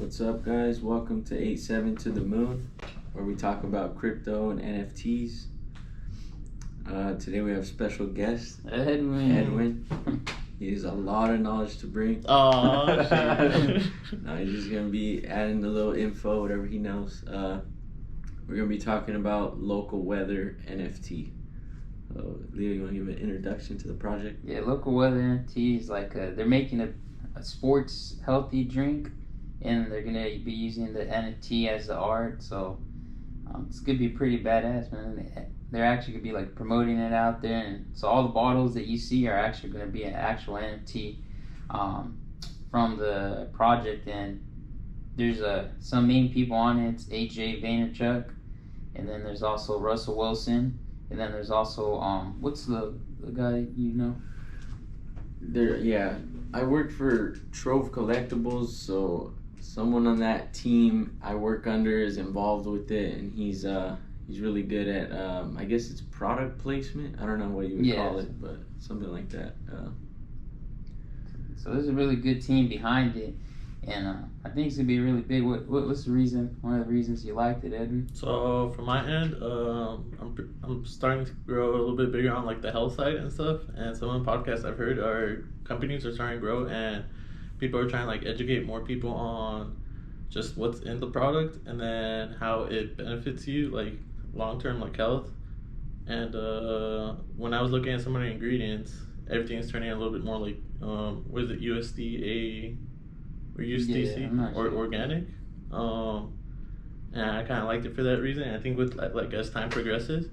What's up, guys? Welcome to 87 to the Moon, where we talk about crypto and NFTs. Today we have special guest, Edwin. He has a lot of knowledge to bring. Oh, shit. No, he's just going to be adding a little info, whatever he knows. We're going to be talking about local weather NFT. Leo, you want to give an introduction to the project? Yeah, local weather NFT is like they're making a sports healthy drink, and they're gonna be using the NFT as the art. So it's gonna be pretty badass, man. They're actually gonna be like promoting it out there, and so all the bottles that you see are actually gonna be an actual NFT from the project. And there's some main people on it. It's AJ Vaynerchuk, and then there's also Russell Wilson. And then there's also what's the guy you know? I work for Trove Collectibles, so someone on that team I work under is involved with it, and he's really good at I guess it's product placement. I don't know what you would call it, but something like that. So there's a really good team behind it. And I think it's gonna be really big. What's the reason? One of the reasons you liked it, Edwin? So for my end, I'm starting to grow a little bit bigger on like the health side and stuff. And some of the podcasts I've heard are companies are starting to grow, and people are trying to like educate more people on just what's in the product and then how it benefits you like long term, like health. And when I was looking at some of the ingredients, everything is turning a little bit more like what is it, USDA? Or USDC or organic, and I kind of liked it for that reason. I think with like as time progresses,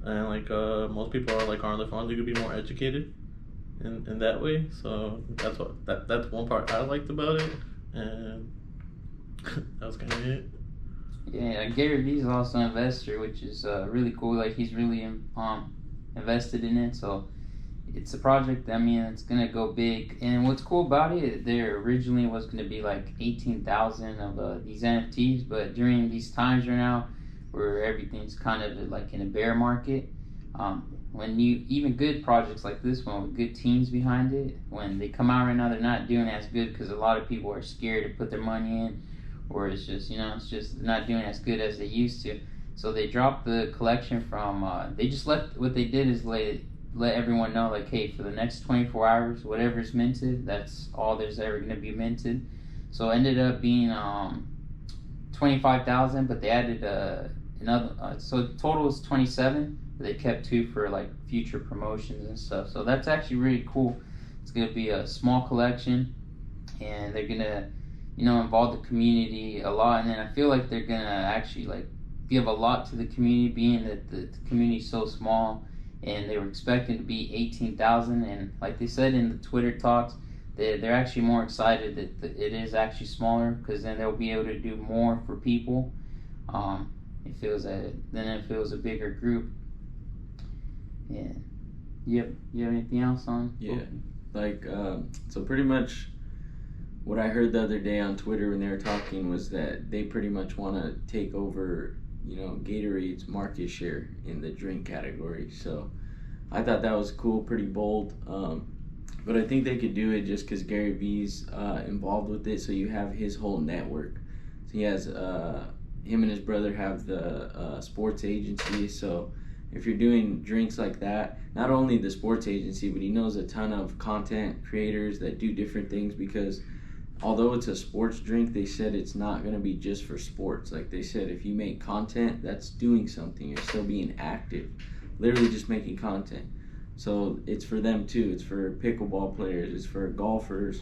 and like most people are like on the phone, they could be more educated in that way. So that's one part I liked about it, and that was kind of it. Yeah, Gary Vee is also an investor, which is really cool. Like he's really invested in it, so. It's a project, I mean, it's going to go big. And what's cool about it, there originally was going to be like 18,000 of these NFTs, but during these times right now where everything's kind of like in a bear market, when even good projects like this one with good teams behind it, when they come out right now, they're not doing as good because a lot of people are scared to put their money in, or it's just, it's just not doing as good as they used to. So they dropped the collection from, what they did is let everyone know, like, hey, for the next 24 hours, whatever's minted, that's all there's ever going to be minted. So it ended up being 25,000, but they added another, so total is 27, but they kept 2 for like future promotions and stuff. So that's actually really cool. It's going to be a small collection, and they're going to, involve the community a lot. And then I feel like they're going to actually like give a lot to the community, being that the community is so small. And they were expecting to be 18,000, and like they said in the Twitter talks, they're actually more excited that it is actually smaller, because then they'll be able to do more for people. It feels a bigger group. Yeah. You have anything else on? Yeah. So pretty much what I heard the other day on Twitter when they were talking was that they pretty much want to take over Gatorade's market share in the drink category. So I thought that was cool, pretty bold. But I think they could do it just because Gary Vee's involved with it. So you have his whole network. So he has him and his brother have the sports agency. So if you're doing drinks like that, not only the sports agency, but he knows a ton of content creators that do different things, because although it's a sports drink, they said it's not going to be just for sports. Like they said, if you make content, that's doing something. You're still being active. Literally just making content. So it's for them too. It's for pickleball players. It's for golfers.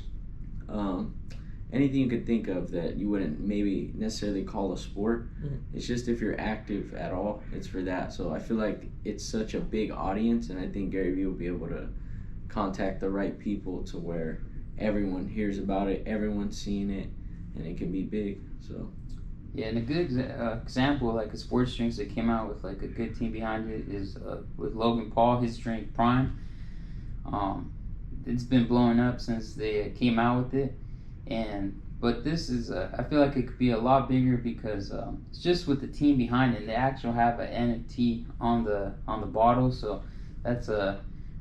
Anything you could think of that you wouldn't maybe necessarily call a sport. Mm-hmm. It's just if you're active at all, it's for that. So I feel like it's such a big audience, and I think Gary Vee will be able to contact the right people to where everyone hears about it, everyone's seen it, and it can be big. So yeah, and a good example, like a sports drinks that came out with like a good team behind it, is with Logan Paul, his drink Prime. It's been blowing up since they came out with it, but this is I feel like it could be a lot bigger, because it's just with the team behind it. They actually have an NFT on the bottle, so that's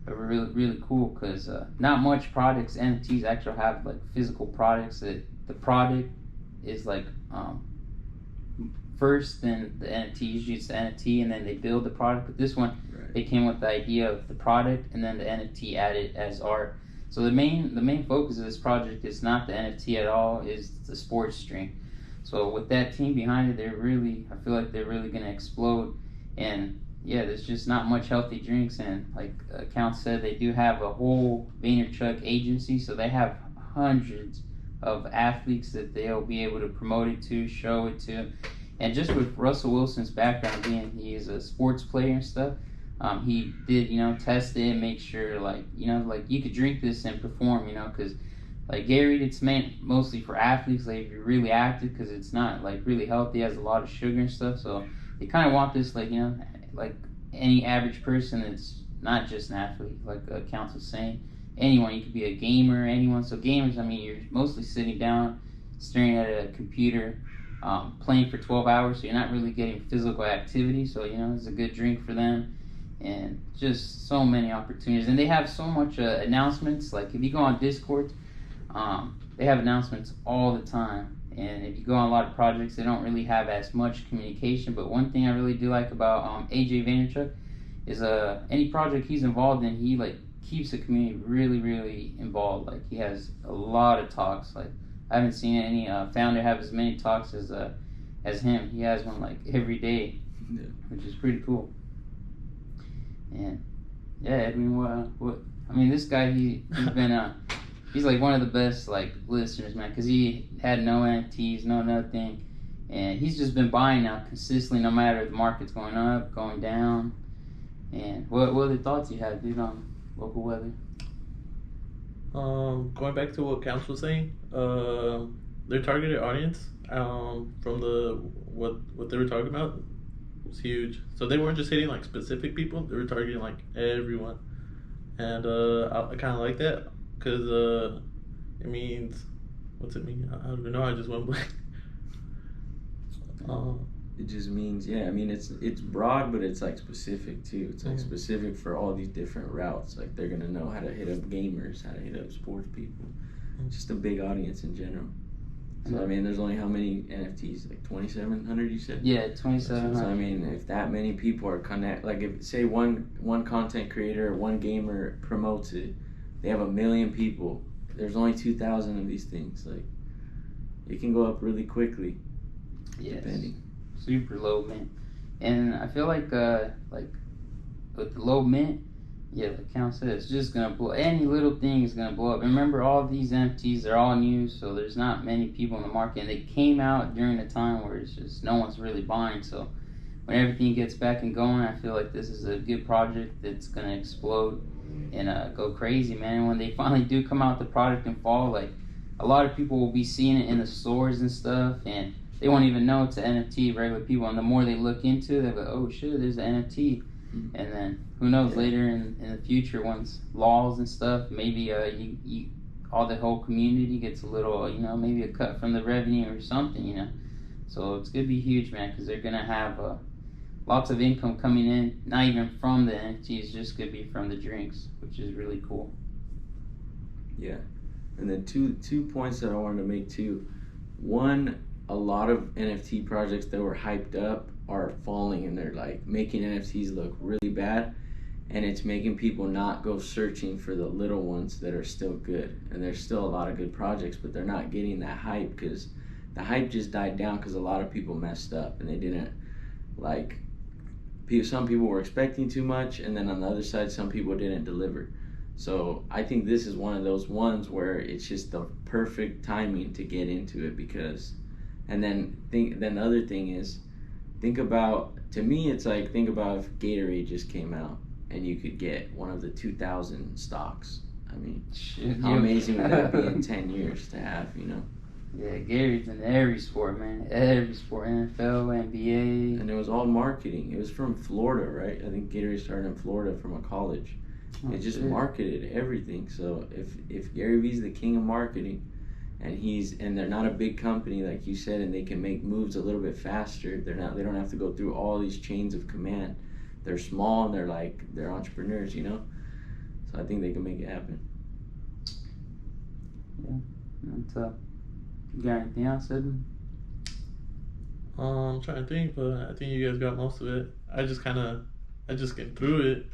really cool, because not much products NFTs actually have like physical products that the product is like first, then the NFT. Usually it's the NFT, and then they build the product. But this one, they came with the idea of the product, and then the NFT added as art. So the main focus of this project is not the NFT at all. Is the sports stream. So with that team behind it, I feel like they're really gonna explode. And yeah, there's just not much healthy drinks, and like Count said, they do have a whole Vaynerchuk agency, so they have hundreds of athletes that they'll be able to promote it to, show it to. And just with Russell Wilson's background, being he is a sports player and stuff, he did, test it and make sure, like you could drink this and perform, because like Gary, it's meant mostly for athletes, like if you're really active, because it's not like really healthy, it has a lot of sugar and stuff. So they kind of want this, like like any average person that's not just an athlete, like Count was saying. Anyone, you could be a gamer, anyone. So gamers, I mean, you're mostly sitting down, staring at a computer, playing for 12 hours, so you're not really getting physical activity. So it's a good drink for them, and just so many opportunities. And they have so much announcements. Like if you go on Discord, they have announcements all the time. And if you go on a lot of projects, they don't really have as much communication. But one thing I really do like about AJ Vaynerchuk is any project he's involved in, he like keeps the community really, really involved. Like he has a lot of talks. Like I haven't seen any founder have as many talks as him. He has one like every day, which is pretty cool. And yeah, I mean, what? I mean, this guy, he's been he's like one of the best like listeners, man, because he had no NFTs, no nothing, and he's just been buying now consistently, no matter if the market's going up, going down. And what other thoughts you have, dude, on local weather? Going back to what Counts was saying, their targeted audience, from what they were talking about was huge. So they weren't just hitting like specific people; they were targeting like everyone, and I kind of like that. Because it means, what's it mean? I don't even know. I just went blank. It just means, I mean, it's broad, but it's like specific too. It's like specific for all these different routes. Like they're gonna know how to hit up gamers, how to hit up sports people. Just a big audience in general. So I mean, there's only how many NFTs? Like 2,700, you said? Yeah, 2,700. So I mean, if that many people are like if say one content creator, one gamer promotes it. They have 1 million people. There's only 2,000 of these things. Like, it can go up really quickly. Yes. Depending. Super low mint. And I feel like with the low mint, like Count said, it's just gonna blow. Any little thing is gonna blow up. And remember, all of these NFTs, they're all new, so there's not many people in the market. And they came out during a time where it's just no one's really buying. So when everything gets back and going, I feel like this is a good project that's gonna explode and go crazy, man. And when they finally do come out with the product in fall, like a lot of people will be seeing it in the stores and stuff, and they won't even know it's an NFT. Regular people, and the more they look into it, they're like, oh shit, there's an NFT. And then who knows, later in the future, once laws and stuff, maybe all the whole community gets a little, maybe a cut from the revenue or something, So it's gonna be huge, man, because they're gonna have lots of income coming in, not even from the NFTs, just could be from the drinks, which is really cool. Yeah. And then two points that I wanted to make too. One, a lot of NFT projects that were hyped up are falling, and they're like making NFTs look really bad, and it's making people not go searching for the little ones that are still good. And there's still a lot of good projects, but they're not getting that hype because the hype just died down because a lot of people messed up and they didn't like. Some people were expecting too much, and then on the other side, some people didn't deliver. So I think this is one of those ones where it's just the perfect timing to get into it because, and then the other thing is, think about if Gatorade just came out and you could get one of the 2,000 stocks. I mean, how amazing would that be in 10 years to have, Yeah, Gary's in every sport, man. Every sport, NFL, NBA. And it was all marketing. It was from Florida, right? I think Gatorade started in Florida from a college. It just marketed everything. So if Gary Vee's the king of marketing, and they're not a big company like you said, and they can make moves a little bit faster. They don't have to go through all these chains of command. They're small and they're entrepreneurs, So I think they can make it happen. Yeah, You got anything else, Edwin? I'm trying to think, but I think you guys got most of it. I just get through it.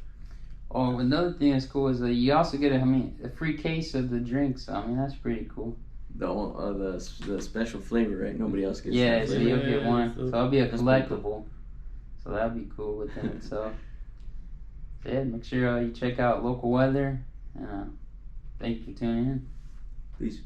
Oh, another thing that's cool is that you also get a free case of the drinks. I mean, that's pretty cool. The special flavor, right? Nobody else gets. Yeah, that so flavor. you'll get one. So it'll be a That's pretty collectible. So that'll be cool within itself. So yeah, make sure you check out Local Weather. And thank you for tuning in. Peace.